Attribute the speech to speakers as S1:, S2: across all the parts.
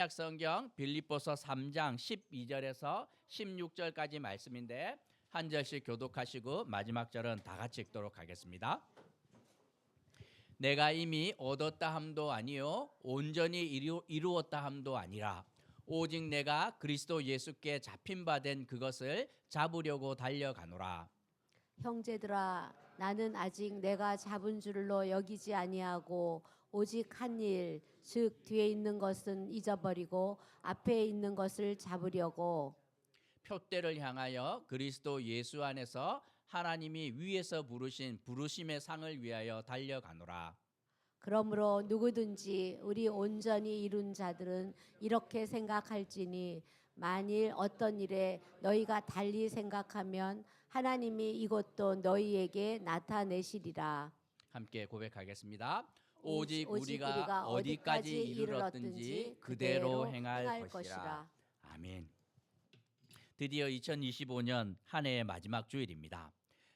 S1: 약 성경 빌립보서 3장 12절에서 16절까지 말씀인데 한 절씩 교독하시고 마지막 절은 다 같이 읽도록 하겠습니다. 내가 이미 얻었다 함도 아니요 온전히 이루었다 함도 아니라 오직 내가 그리스도 예수께 잡힌 바 된 그것을 잡으려고 달려가노라.
S2: 형제들아, 나는 아직 내가 잡은 줄로 여기지 아니하고 오직 한 일, 즉 뒤에 있는 것은 잊어버리고 앞에 있는 것을 잡으려고
S1: 표대를 향하여 그리스도 예수 안에서 하나님이 위에서 부르신 부르심의 상을 위하여 달려가노라.
S2: 그러므로 누구든지 우리 온전히 이룬 자들은 이렇게 생각할지니 만일 어떤 일에 너희가 달리 생각하면 하나님이 이것도 너희에게 나타내시리라.
S1: 함께 고백하겠습니다. 오직
S2: 오직
S1: 우리가 어디까지 이르렀든지 그대로 행할 것이라. 아멘. 드디어 2025년 한 해의 마지막 주일입니다.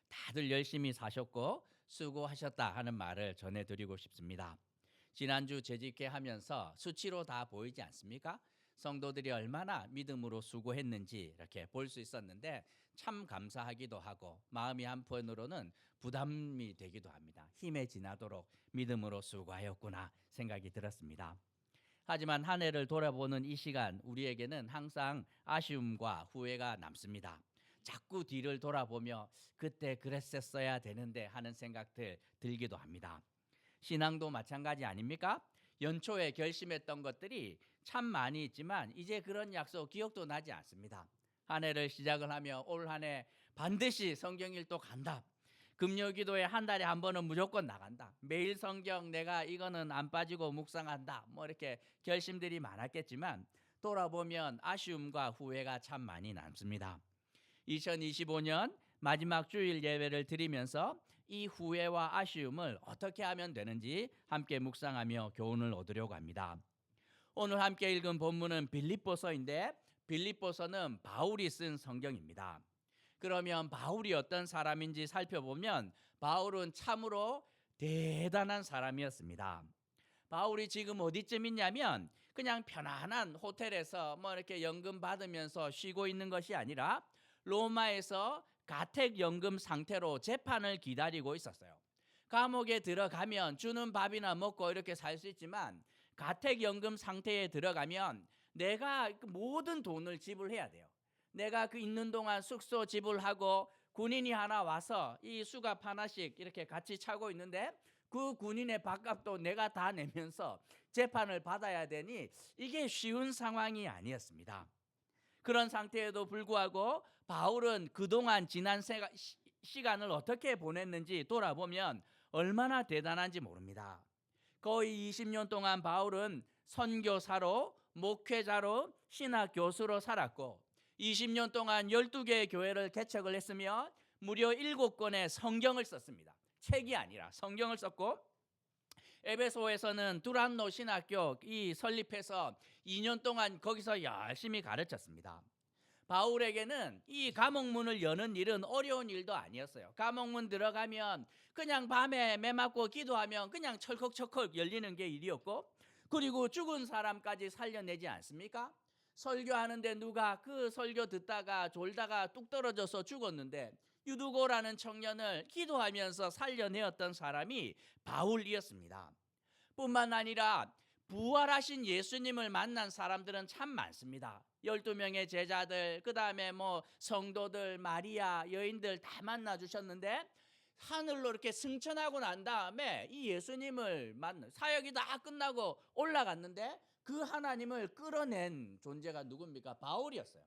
S1: 다들 열심히 사셨고 수고하셨다 하는 말을 전해드리고 싶습니다. 지난주 재직회 하면서 수치로 다 보이지 않습니까? 성도들이 얼마나 믿음으로 수고했는지 이렇게 볼 수 있었는데 참 감사하기도 하고 마음이 한편으로는 부담이 되기도 합니다. 힘에 지나도록 믿음으로 수고하였구나 생각이 들었습니다. 하지만 한 해를 돌아보는 이 시간 우리에게는 항상 아쉬움과 후회가 남습니다. 자꾸 뒤를 돌아보며 그때 그랬었어야 되는데 하는 생각들 들기도 합니다. 신앙도 마찬가지 아닙니까? 연초에 결심했던 것들이 참 많이 있지만 이제 그런 약속 기억도 나지 않습니다. 한 해를 시작을 하며 올 한 해 반드시 성경 읽도 간다. 금요기도에 한 달에 한 번은 무조건 나간다. 매일 성경 내가 이거는 안 빠지고 묵상한다. 뭐 이렇게 결심들이 많았겠지만 돌아보면 아쉬움과 후회가 참 많이 남습니다. 2025년 마지막 주일 예배를 드리면서 이 후회와 아쉬움을 어떻게 하면 되는지 함께 묵상하며 교훈을 얻으려고 합니다. 오늘 함께 읽은 본문은 빌립보서인데 빌립보서는 바울이 쓴 성경입니다. 그러면 바울이 어떤 사람인지 살펴보면 바울은 참으로 대단한 사람이었습니다. 바울이 지금 어디쯤 있냐면 그냥 편안한 호텔에서 뭐 이렇게 연금 받으면서 쉬고 있는 것이 아니라 로마에서 가택연금 상태로 재판을 기다리고 있었어요. 감옥에 들어가면 주는 밥이나 먹고 이렇게 살 수 있지만 가택연금 상태에 들어가면 내가 모든 돈을 지불해야 돼요. 내가 그 있는 동안 숙소 지불하고 군인이 하나 와서 이 수갑 하나씩 이렇게 같이 차고 있는데 그 군인의 밥값도 내가 다 내면서 재판을 받아야 되니 이게 쉬운 상황이 아니었습니다. 그런 상태에도 불구하고 바울은 그동안 지난 시간을 어떻게 보냈는지 돌아보면 얼마나 대단한지 모릅니다. 거의 20년 동안 바울은 선교사로, 목회자로, 신학 교수로 살았고 20년 동안 12개의 교회를 개척을 했으며 무려 7권의 성경을 썼습니다. 책이 아니라 성경을 썼고 에베소에서는 두란노 신학교 설립해서 2년 동안 거기서 열심히 가르쳤습니다. 바울에게는 이 감옥문을 여는 일은 어려운 일도 아니었어요. 감옥문 들어가면 그냥 밤에 매 맞고 기도하면 그냥 철컥철컥 열리는 게 일이었고 그리고 죽은 사람까지 살려내지 않습니까? 설교하는데 누가 그 설교 듣다가 졸다가 뚝 떨어져서 죽었는데 유두고라는 청년을 기도하면서 살려내었던 사람이 바울이었습니다. 뿐만 아니라 부활하신 예수님을 만난 사람들은 참 많습니다. 12명의 제자들, 그 다음에 뭐 성도들, 마리아, 여인들 다 만나주셨는데 하늘로 이렇게 승천하고 난 다음에 이 예수님을 사역이 다 끝나고 올라갔는데 그 하나님을 끌어낸 존재가 누굽니까? 바울이었어요.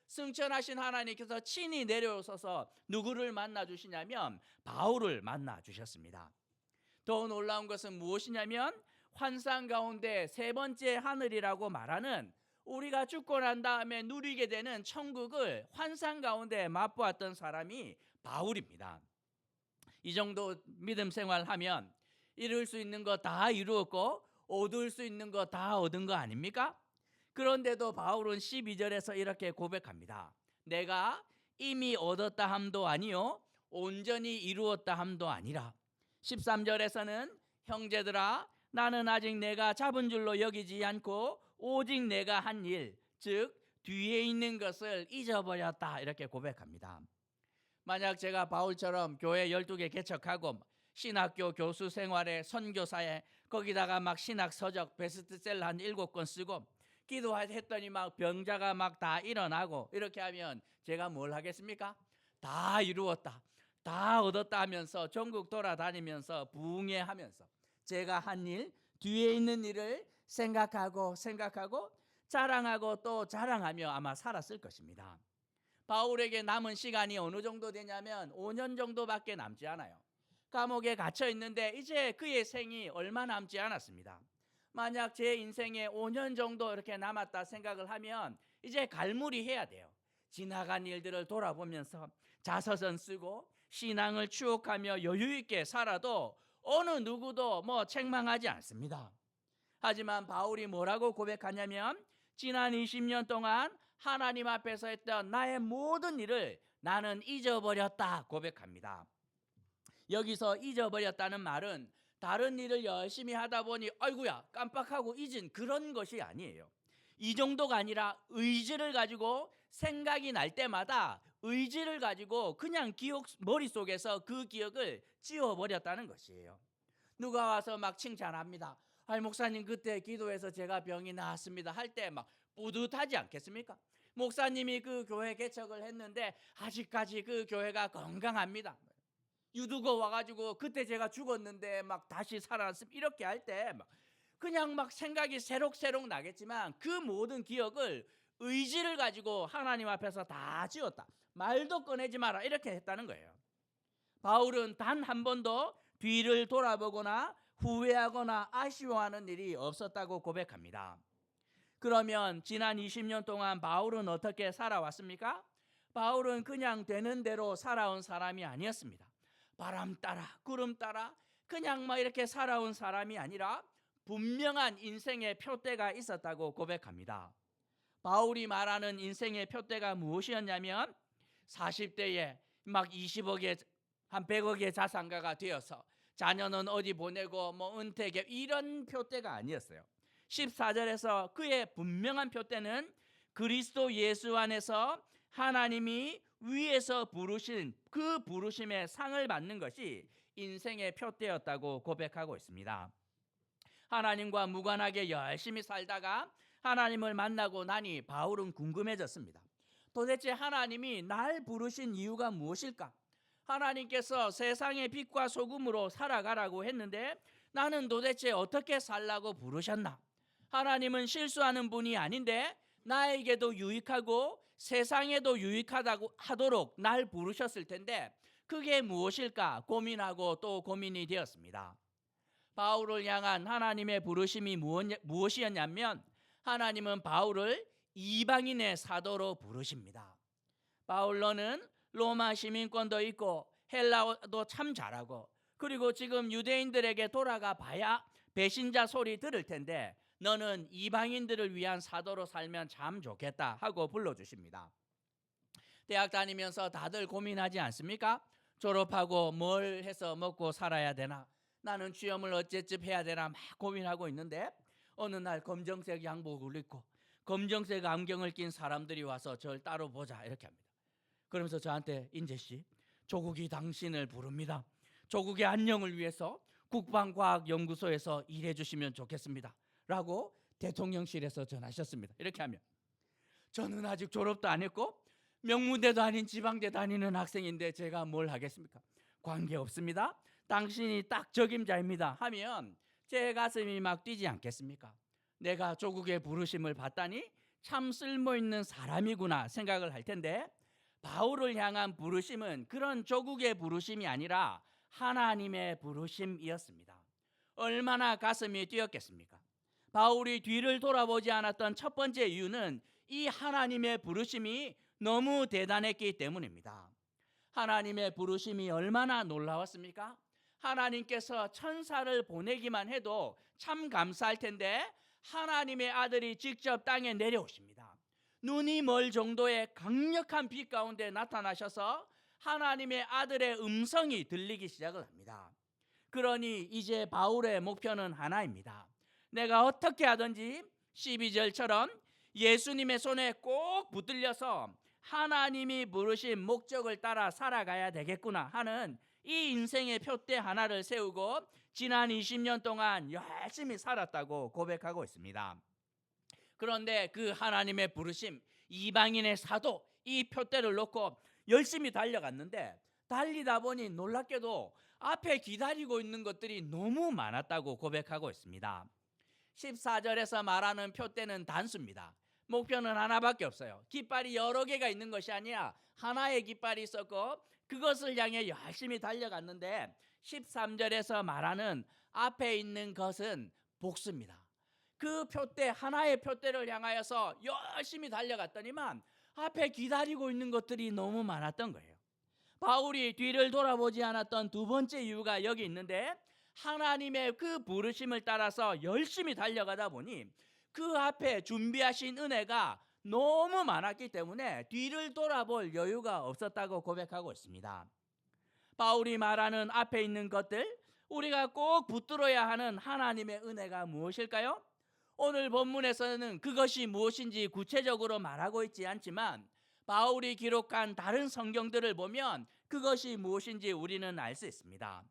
S1: 승천하신 하나님께서 친히 내려오셔서 누구를 만나주시냐면 바울을 만나주셨습니다. 더 놀라운 것은 무엇이냐면 환상 가운데 세 번째 하늘이라고 말하는 우리가 죽고 난 다음에 누리게 되는 천국을 환상 가운데 맛보았던 사람이 바울입니다. 이 정도 믿음 생활하면 이룰 수 있는 거 다 이루었고 얻을 수 있는 거 다 얻은 거 아닙니까? 그런데도 바울은 12절에서 이렇게 고백합니다. 내가 이미 얻었다 함도 아니요 온전히 이루었다 함도 아니라 13절에서는 형제들아 나는 아직 내가 잡은 줄로 여기지 않고 오직 내가 한 일, 즉 뒤에 있는 것을 잊어버렸다 이렇게 고백합니다. 만약 제가 바울처럼 교회 12개 개척하고 신학교 교수 생활에 선교사에 거기다가 막 신학 서적 베스트셀러 한 7권 쓰고 기도했더니 막 병자가 막 다 일어나고 이렇게 하면 제가 뭘 하겠습니까? 다 이루었다, 다 얻었다 하면서 전국 돌아다니면서 부흥회하면서 제가 한 일, 뒤에 있는 일을 생각하고 자랑하고 또 자랑하며 아마 살았을 것입니다. 바울에게 남은 시간이 어느 정도 되냐면 5년 정도밖에 남지 않아요. 감옥에 갇혀 있는데 이제 그의 생이 얼마 남지 않았습니다. 만약 제 인생에 5년 정도 이렇게 남았다 생각을 하면 이제 갈무리해야 돼요. 지나간 일들을 돌아보면서 자서전 쓰고 신앙을 추억하며 여유 있게 살아도 어느 누구도 뭐 책망하지 않습니다. 하지만 바울이 뭐라고 고백하냐면 지난 20년 동안 하나님 앞에서 했던 나의 모든 일을 나는 잊어버렸다 고백합니다. 여기서 잊어버렸다는 말은 다른 일을 열심히 하다 보니 아이고야 깜빡하고 잊은 그런 것이 아니에요. 이 정도가 아니라 의지를 가지고 생각이 날 때마다 의지를 가지고 그냥 머릿속에서 그 기억을 지워버렸다는 것이에요. 누가 와서 막 칭찬합니다. 목사님 그때 기도해서 제가 병이 나았습니다 할 때 막 뿌듯하지 않겠습니까? 목사님이 그 교회 개척을 했는데 아직까지 그 교회가 건강합니다. 유두고 와가지고 그때 제가 죽었는데 막 다시 살아났습니다 이렇게 할 때 막 그냥 막 생각이 새록새록 나겠지만 그 모든 기억을 의지를 가지고 하나님 앞에서 다 지웠다, 말도 꺼내지 마라 이렇게 했다는 거예요. 바울은 단 한 번도 뒤를 돌아보거나 후회하거나 아쉬워하는 일이 없었다고 고백합니다. 그러면 지난 20년 동안 바울은 어떻게 살아왔습니까? 바울은 그냥 되는 대로 살아온 사람이 아니었습니다. 바람 따라 구름 따라 그냥 막 이렇게 살아온 사람이 아니라 분명한 인생의 표대가 있었다고 고백합니다. 바울이 말하는 인생의 표대가 무엇이었냐면 40대에 막 20억의 한 100억의 자산가가 되어서 자녀는 어디 보내고 뭐 은퇴계 이런 표대가 아니었어요. 14절에서 그의 분명한 표대는 그리스도 예수 안에서 하나님이 위에서 부르신 그 부르심의 상을 받는 것이 인생의 표대였다고 고백하고 있습니다. 하나님과 무관하게 열심히 살다가 하나님을 만나고 나니 바울은 궁금해졌습니다. 도대체 하나님이 날 부르신 이유가 무엇일까? 하나님께서 세상의 빛과 소금으로 살아가라고 했는데 나는 도대체 어떻게 살라고 부르셨나? 하나님은 실수하는 분이 아닌데 나에게도 유익하고 세상에도 유익하다고 하도록 날 부르셨을 텐데 그게 무엇일까 고민하고 또 고민이 되었습니다. 바울을 향한 하나님의 부르심이 무엇이었냐면 하나님은 바울을 이방인의 사도로 부르십니다. 바울 너는 로마 시민권도 있고 헬라어도 참 잘하고 그리고 지금 유대인들에게 돌아가 봐야 배신자 소리 들을 텐데 너는 이방인들을 위한 사도로 살면 참 좋겠다 하고 불러주십니다. 대학 다니면서 다들 고민하지 않습니까? 졸업하고 뭘 해서 먹고 살아야 되나? 나는 취업을 어째쯤 해야 되나 막 고민하고 있는데 어느 날 검정색 양복을 입고 검정색 안경을 낀 사람들이 와서 저를 따로 보자 이렇게 합니다. 그러면서 저한테 인재씨 조국이 당신을 부릅니다. 조국의 안녕을 위해서 국방과학연구소에서 일해 주시면 좋겠습니다 라고 대통령실에서 전하셨습니다. 이렇게 하면 저는 아직 졸업도 안 했고 명문대도 아닌 지방대 다니는 학생인데 제가 뭘 하겠습니까? 관계없습니다. 당신이 딱 적임자입니다 하면 제 가슴이 막 뛰지 않겠습니까? 내가 조국의 부르심을 받다니 참 쓸모있는 사람이구나 생각을 할 텐데 바울을 향한 부르심은 그런 조국의 부르심이 아니라 하나님의 부르심이었습니다. 얼마나 가슴이 뛰었겠습니까? 바울이 뒤를 돌아보지 않았던 첫 번째 이유는 이 하나님의 부르심이 너무 대단했기 때문입니다. 하나님의 부르심이 얼마나 놀라웠습니까? 하나님께서 천사를 보내기만 해도 참 감사할 텐데 하나님의 아들이 직접 땅에 내려오십니다. 눈이 멀 정도의 강력한 빛 가운데 나타나셔서 하나님의 아들의 음성이 들리기 시작을 합니다. 그러니 이제 바울의 목표는 하나입니다. 내가 어떻게 하든지 12절처럼 예수님의 손에 꼭 붙들려서 하나님이 부르신 목적을 따라 살아가야 되겠구나 하는 이 인생의 표대 하나를 세우고 지난 20년 동안 열심히 살았다고 고백하고 있습니다. 그런데 그 하나님의 부르심, 이방인의 사도, 이 표대를 놓고 열심히 달려갔는데 달리다 보니 놀랍게도 앞에 기다리고 있는 것들이 너무 많았다고 고백하고 있습니다. 14절에서 말하는 표대는 단수입니다. 목표는 하나밖에 없어요. 깃발이 여러 개가 있는 것이 아니라 하나의 깃발이 있었고 그것을 향해 열심히 달려갔는데 13절에서 말하는 앞에 있는 것은 복수입니다. 그 표대, 하나의 표대를 향하여서 열심히 달려갔더니만 앞에 기다리고 있는 것들이 너무 많았던 거예요. 바울이 뒤를 돌아보지 않았던 두 번째 이유가 여기 있는데 하나님의 그 부르심을 따라서 열심히 달려가다 보니 그 앞에 준비하신 은혜가 너무 많았기 때문에 뒤를 돌아볼 여유가 없었다고 고백하고 있습니다. 바울이 말하는 앞에 있는 것들, 우리가 꼭 붙들어야 하는 하나님의 은혜가 무엇일까요? 오늘 본문에서는 그것이 무엇인지 구체적으로 말하고 있지 않지만 바울이 기록한 다른 성경들을 보면 그것이 무엇인지 우리는 알 수 있습니다.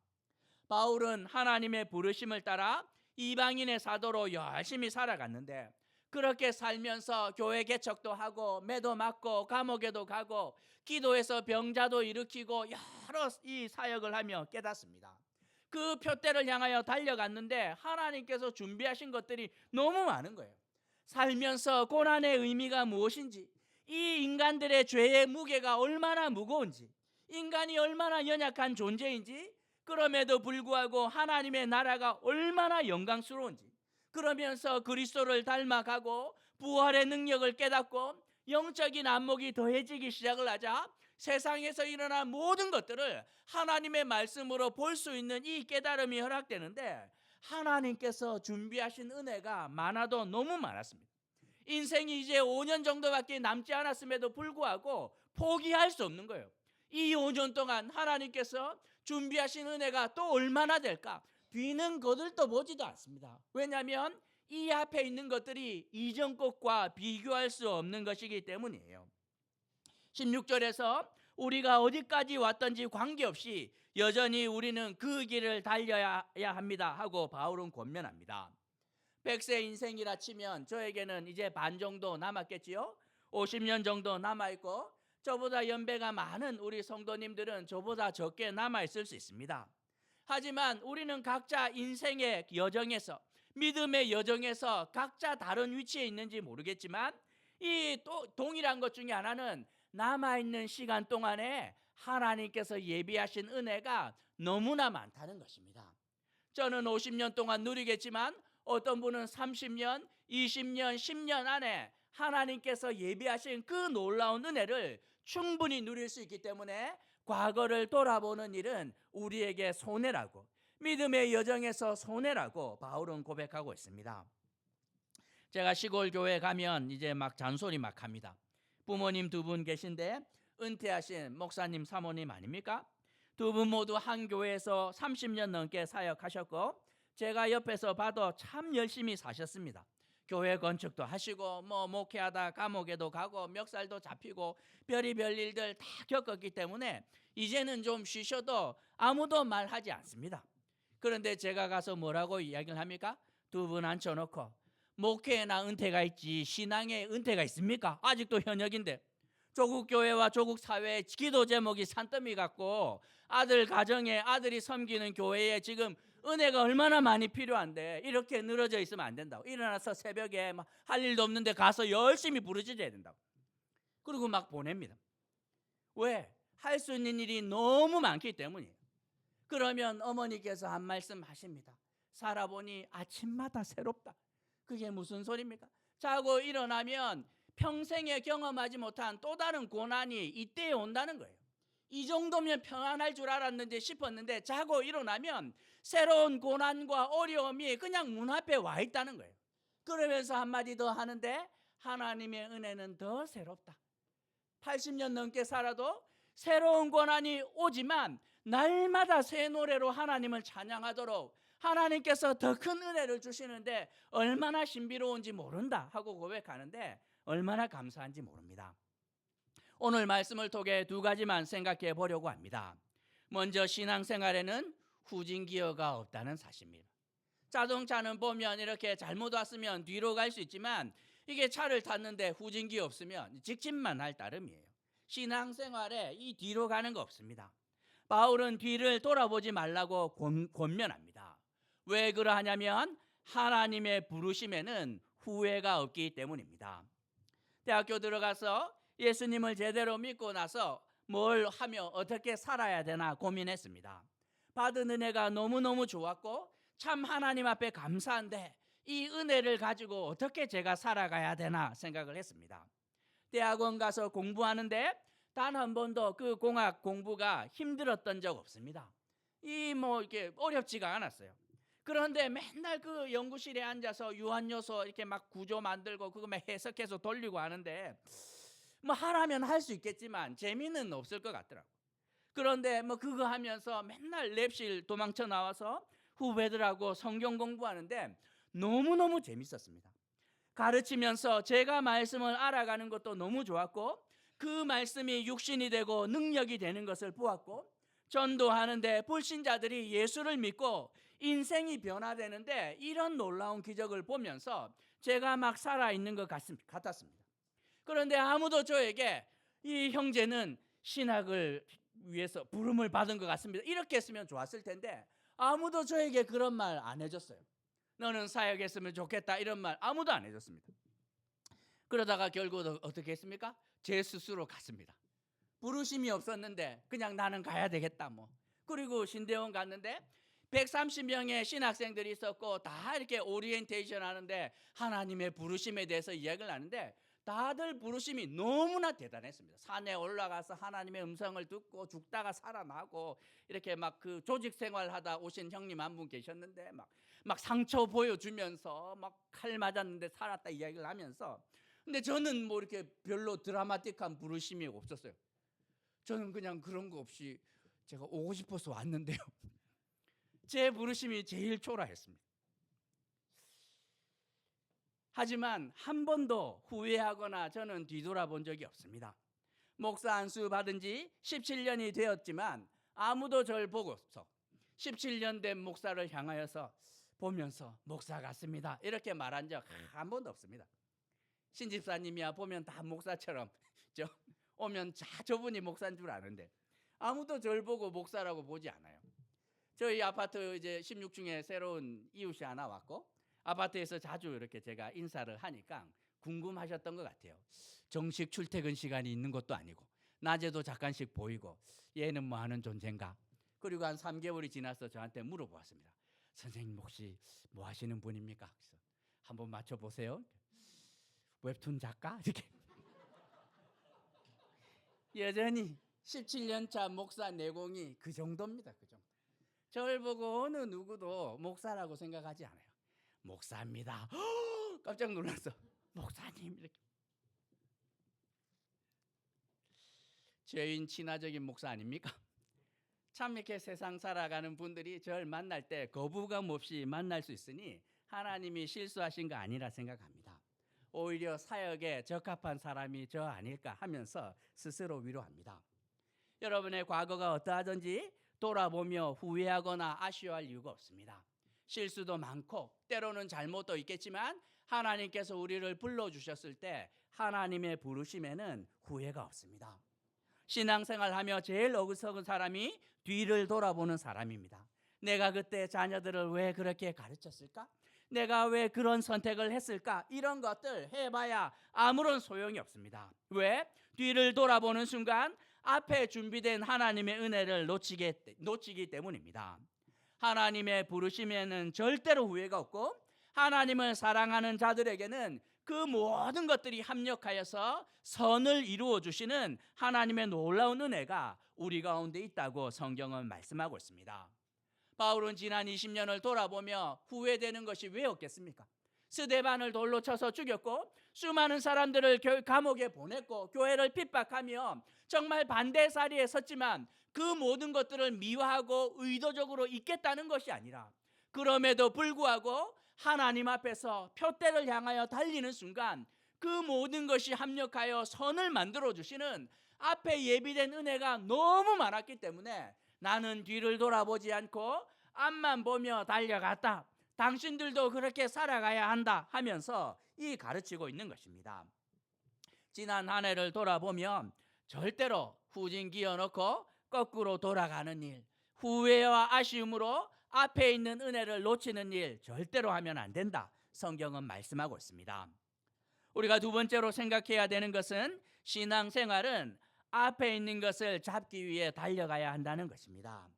S1: 바울은 하나님의 부르심을 따라 이방인의 사도로 열심히 살아갔는데 그렇게 살면서 교회 개척도 하고 매도 맞고 감옥에도 가고 기도해서 병자도 일으키고 여러 이 사역을 하며 깨닫습니다. 그 표대를 향하여 달려갔는데 하나님께서 준비하신 것들이 너무 많은 거예요. 살면서 고난의 의미가 무엇인지, 이 인간들의 죄의 무게가 얼마나 무거운지, 인간이 얼마나 연약한 존재인지, 그럼에도 불구하고 하나님의 나라가 얼마나 영광스러운지, 그러면서 그리스도를 닮아가고 부활의 능력을 깨닫고 영적인 안목이 더해지기 시작을 하자 세상에서 일어난 모든 것들을 하나님의 말씀으로 볼 수 있는 이 깨달음이 허락되는데 하나님께서 준비하신 은혜가 많아도 너무 많았습니다. 인생이 이제 5년 정도밖에 남지 않았음에도 불구하고 포기할 수 없는 거예요. 이 5년 동안 하나님께서 준비하신 은혜가 또 얼마나 될까? 뒤는 거들떠 보지도 않습니다. 왜냐하면 이 앞에 있는 것들이 이전 것과 비교할 수 없는 것이기 때문이에요. 16절에서 우리가 어디까지 왔든지 관계없이 여전히 우리는 그 길을 달려야 합니다 하고 바울은 권면합니다. 100세 인생이라 치면 저에게는 이제 반 정도 남았겠지요. 50년 정도 남아있고 저보다 연배가 많은 우리 성도님들은 저보다 적게 남아있을 수 있습니다. 하지만 우리는 각자 인생의 여정에서, 믿음의 여정에서 각자 다른 위치에 있는지 모르겠지만 이 또 동일한 것 중에 하나는 남아있는 시간 동안에 하나님께서 예비하신 은혜가 너무나 많다는 것입니다. 저는 50년 동안 누리겠지만 어떤 분은 30년, 20년, 10년 안에 하나님께서 예비하신 그 놀라운 은혜를 충분히 누릴 수 있기 때문에 과거를 돌아보는 일은 우리에게 손해라고, 믿음의 여정에서 손해라고 바울은 고백하고 있습니다. 제가 시골 교회 가면 이제 막 잔소리 막 합니다. 부모님 두 분 계신데 은퇴하신 목사님 사모님 아닙니까? 두 분 모두 한 교회에서 30년 넘게 사역하셨고 제가 옆에서 봐도 참 열심히 사셨습니다. 교회 건축도 하시고 목회하다 감옥에도 가고 멱살도 잡히고 별의별 일들 다 겪었기 때문에 이제는 좀 쉬셔도 아무도 말하지 않습니다. 그런데 제가 가서 뭐라고 이야기를 합니까? 두 분 앉혀놓고 목회나 은퇴가 있지 신앙에 은퇴가 있습니까? 아직도 현역인데. 조국 교회와 조국 사회의 기도 제목이 산더미 같고 아들 가정에 아들이 섬기는 교회에 지금 은혜가 얼마나 많이 필요한데 이렇게 늘어져 있으면 안 된다고. 일어나서 새벽에 막 할 일도 없는데 가서 열심히 부르짖어야 된다고. 그리고 막 보냅니다. 왜? 할 수 있는 일이 너무 많기 때문이에요. 그러면 어머니께서 한 말씀 하십니다. 살아보니 아침마다 새롭다. 그게 무슨 소리입니까? 자고 일어나면 평생에 경험하지 못한 또 다른 고난이 이때에 온다는 거예요. 이 정도면 평안할 줄 알았는데 싶었는데 자고 일어나면 새로운 고난과 어려움이 그냥 문 앞에 와 있다는 거예요. 그러면서 한마디 더 하는데 하나님의 은혜는 더 새롭다. 80년 넘게 살아도 새로운 고난이 오지만 날마다 새 노래로 하나님을 찬양하도록 하나님께서 더 큰 은혜를 주시는데 얼마나 신비로운지 모른다 하고 고백하는데 얼마나 감사한지 모릅니다. 오늘 말씀을 통해 두 가지만 생각해 보려고 합니다. 먼저 신앙생활에는 후진기어가 없다는 사실입니다. 자동차는 보면 이렇게 잘못 왔으면 뒤로 갈 수 있지만 이게 차를 탔는데 후진기어 없으면 직진만 할 따름이에요. 신앙생활에 이 뒤로 가는 거 없습니다. 바울은 뒤를 돌아보지 말라고 권면합니다. 왜 그러하냐면 하나님의 부르심에는 후회가 없기 때문입니다. 대학교 들어가서 예수님을 제대로 믿고 나서 뭘 하며 어떻게 살아야 되나 고민했습니다. 받은 은혜가 너무너무 좋았고 참 하나님 앞에 감사한데 이 은혜를 가지고 어떻게 제가 살아가야 되나 생각을 했습니다. 대학원 가서 공부하는데 단 한 번도 그 공학 공부가 힘들었던 적 없습니다. 이렇게 어렵지가 않았어요. 그런데 맨날 그 연구실에 앉아서 유한요소 이렇게 막 구조 만들고 그거 막 해석해서 돌리고 하는데 하라면 할 수 있겠지만 재미는 없을 것 같더라고요. 그런데 그거 하면서 맨날 랩실 도망쳐 나와서 후배들하고 성경 공부하는데 너무너무 재밌었습니다. 가르치면서 제가 말씀을 알아가는 것도 너무 좋았고 그 말씀이 육신이 되고 능력이 되는 것을 보았고 전도하는데 불신자들이 예수를 믿고 인생이 변화되는데 이런 놀라운 기적을 보면서 제가 막 살아있는 것 같았습니다. 그런데 아무도 저에게 이 형제는 신학을 위해서 부름을 받은 것 같습니다, 이렇게 했으면 좋았을 텐데 아무도 저에게 그런 말 안 해줬어요. 너는 사역했으면 좋겠다 이런 말 아무도 안 해줬습니다. 그러다가 결국 어떻게 했습니까? 제 스스로 갔습니다. 부르심이 없었는데 그냥 나는 가야 되겠다 그리고 신대원 갔는데 130명의 신학생들이 있었고 다 이렇게 오리엔테이션 하는데 하나님의 부르심에 대해서 이야기를 하는데 다들 부르심이 너무나 대단했습니다. 산에 올라가서 하나님의 음성을 듣고 죽다가 살아나고 이렇게 막 그 조직 생활하다 오신 형님 한 분 계셨는데 막 상처 보여주면서 막 칼 맞았는데 살았다 이야기를 하면서, 근데 저는 이렇게 별로 드라마틱한 부르심이 없었어요. 저는 그냥 그런 거 없이 제가 오고 싶어서 왔는데요. 제 부르심이 제일 초라했습니다. 하지만 한 번도 후회하거나 저는 뒤돌아본 적이 없습니다. 목사 안수 받은 지 17년이 되었지만 아무도 저를 보고서 17년 된 목사를 향하여서 보면서 목사 같습니다 이렇게 말한 적 한 번도 없습니다. 신집사님이야 보면 다 목사처럼 오면 저분이 목사인 줄 아는데 아무도 저를 보고 목사라고 보지 않아요. 저희 아파트 이제 16층에 새로운 이웃이 하나 왔고 아파트에서 자주 이렇게 제가 인사를 하니까 궁금하셨던 것 같아요. 정식 출퇴근 시간이 있는 것도 아니고 낮에도 잠깐씩 보이고 얘는 뭐 하는 존재인가. 그리고 한 3개월이 지나서 저한테 물어보았습니다. 선생님 혹시 뭐 하시는 분입니까? 그래서 한번 맞춰보세요. 웹툰 작가? 이렇게. 여전히 17년 차 목사 내공이 그 정도입니다. 그 정도. 저를 보고 어느 누구도 목사라고 생각하지 않아요. 목사입니다. 깜짝 놀랐어. 목사님 이렇게. 죄인 친화적인 목사 아닙니까? 참 이렇게 세상 살아가는 분들이 저를 만날 때 거부감 없이 만날 수 있으니 하나님이 실수하신 거 아니라 생각합니다. 오히려 사역에 적합한 사람이 저 아닐까 하면서 스스로 위로합니다. 여러분의 과거가 어떠하든지 돌아보며 후회하거나 아쉬워할 이유가 없습니다. 실수도 많고 때로는 잘못도 있겠지만 하나님께서 우리를 불러주셨을 때 하나님의 부르심에는 후회가 없습니다. 신앙생활하며 제일 어리석은 사람이 뒤를 돌아보는 사람입니다. 내가 그때 자녀들을 왜 그렇게 가르쳤을까? 내가 왜 그런 선택을 했을까? 이런 것들 해봐야 아무런 소용이 없습니다. 왜? 뒤를 돌아보는 순간 앞에 준비된 하나님의 은혜를 놓치기 때문입니다. 하나님의 부르심에는 절대로 후회가 없고 하나님을 사랑하는 자들에게는 그 모든 것들이 합력하여서 선을 이루어 주시는 하나님의 놀라운 은혜가 우리 가운데 있다고 성경은 말씀하고 있습니다. 바울은 지난 20년을 돌아보며 후회되는 것이 왜 없겠습니까? 스데반을 돌로 쳐서 죽였고 수많은 사람들을 감옥에 보냈고 교회를 핍박하며 정말 반대사리에 섰지만 그 모든 것들을 미화하고 의도적으로 잊겠다는 것이 아니라 그럼에도 불구하고 하나님 앞에서 표대를 향하여 달리는 순간 그 모든 것이 합력하여 선을 만들어 주시는 앞에 예비된 은혜가 너무 많았기 때문에 나는 뒤를 돌아보지 않고 앞만 보며 달려갔다. 당신들도 그렇게 살아가야 한다 하면서 이 가르치고 있는 것입니다. 지난 한 해를 돌아보면 절대로 후진 기어넣고 거꾸로 돌아가는 일, 후회와 아쉬움으로 앞에 있는 은혜를 놓치는 일 절대로 하면 안 된다. 성경은 말씀하고 있습니다. 우리가 두 번째로 생각해야 되는 것은 신앙생활은 앞에 있는 것을 잡기 위해 달려가야 한다는 것입니다.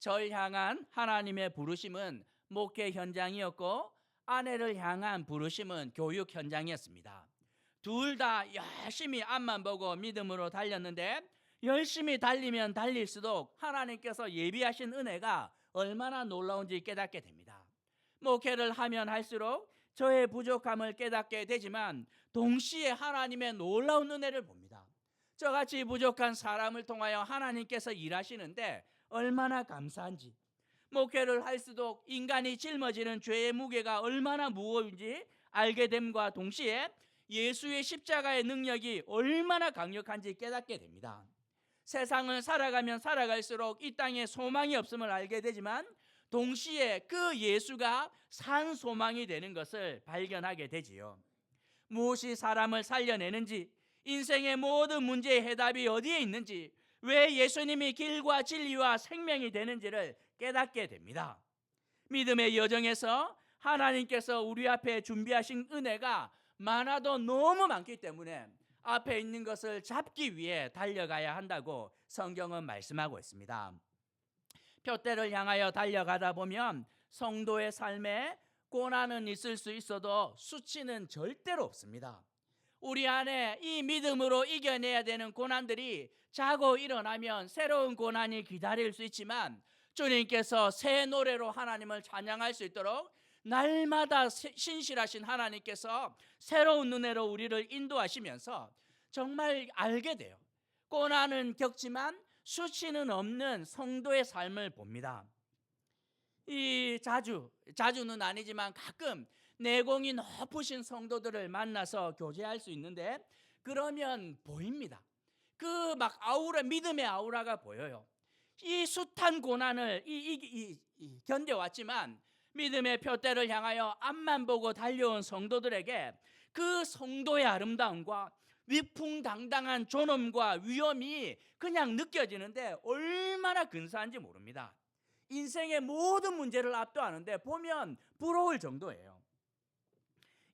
S1: 절 향한 하나님의 부르심은 목회 현장이었고 아내를 향한 부르심은 교육 현장이었습니다. 둘 다 열심히 앞만 보고 믿음으로 달렸는데 열심히 달리면 달릴수록 하나님께서 예비하신 은혜가 얼마나 놀라운지 깨닫게 됩니다. 목회를 하면 할수록 저의 부족함을 깨닫게 되지만 동시에 하나님의 놀라운 은혜를 봅니다. 저같이 부족한 사람을 통하여 하나님께서 일하시는데 얼마나 감사한지, 목회를 할수록 인간이 짊어지는 죄의 무게가 얼마나 무거운지 알게 됨과 동시에 예수의 십자가의 능력이 얼마나 강력한지 깨닫게 됩니다. 세상을 살아가면 살아갈수록 이 땅에 소망이 없음을 알게 되지만 동시에 그 예수가 산 소망이 되는 것을 발견하게 되지요. 무엇이 사람을 살려내는지, 인생의 모든 문제의 해답이 어디에 있는지, 왜 예수님이 길과 진리와 생명이 되는지를 깨닫게 됩니다. 믿음의 여정에서 하나님께서 우리 앞에 준비하신 은혜가 많아도 너무 많기 때문에 앞에 있는 것을 잡기 위해 달려가야 한다고 성경은 말씀하고 있습니다. 표대를 향하여 달려가다 보면 성도의 삶에 고난은 있을 수 있어도 수치는 절대로 없습니다. 우리 안에 이 믿음으로 이겨내야 되는 고난들이 자고 일어나면 새로운 고난이 기다릴 수 있지만 주님께서 새 노래로 하나님을 찬양할 수 있도록 날마다 신실하신 하나님께서 새로운 은혜로 우리를 인도하시면서 정말 알게 돼요. 고난은 겪지만 수치는 없는 성도의 삶을 봅니다. 이 자주는 아니지만 가끔 내공이 높으신 성도들을 만나서 교제할 수 있는데 그러면 보입니다. 그 막 아우라, 믿음의 아우라가 보여요. 이 숱한 고난을 견뎌왔지만 믿음의 표대를 향하여 앞만 보고 달려온 성도들에게 그 성도의 아름다움과 위풍당당한 존엄과 위엄이 그냥 느껴지는데 얼마나 근사한지 모릅니다. 인생의 모든 문제를 압도하는데 보면 부러울 정도예요.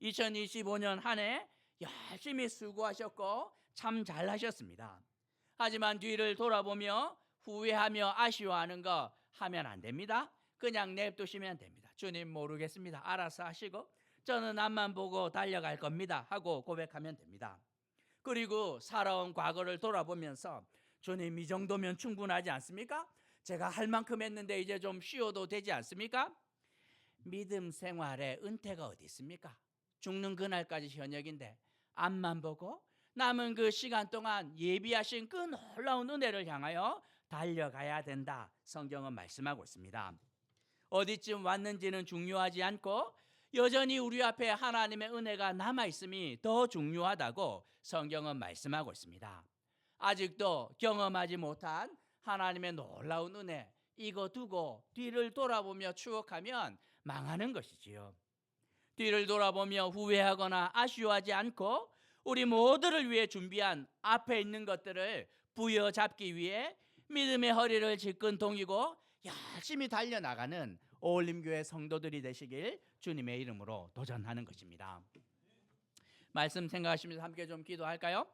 S1: 2025년 한 해 열심히 수고하셨고 참 잘하셨습니다. 하지만 뒤를 돌아보며 후회하며 아쉬워하는 거 하면 안 됩니다. 그냥 냅두시면 됩니다. 주님 모르겠습니다. 알아서 하시고 저는 앞만 보고 달려갈 겁니다 하고 고백하면 됩니다. 그리고 살아온 과거를 돌아보면서 주님 이 정도면 충분하지 않습니까? 제가 할 만큼 했는데 이제 좀 쉬어도 되지 않습니까? 믿음 생활에 은퇴가 어디 있습니까? 죽는 그날까지 현역인데 앞만 보고 남은 그 시간 동안 예비하신 그 놀라운 은혜를 향하여 달려가야 된다. 성경은 말씀하고 있습니다. 어디쯤 왔는지는 중요하지 않고 여전히 우리 앞에 하나님의 은혜가 남아있음이 더 중요하다고 성경은 말씀하고 있습니다. 아직도 경험하지 못한 하나님의 놀라운 은혜, 이거 두고 뒤를 돌아보며 추억하면 망하는 것이지요. 뒤를 돌아보며 후회하거나 아쉬워하지 않고 우리 모두를 위해 준비한 앞에 있는 것들을 부여잡기 위해 믿음의 허리를 질끈 동이고 열심히 달려나가는 어울림교회 성도들이 되시길 주님의 이름으로 도전하는 것입니다. 말씀 생각하시면서 함께 좀 기도할까요?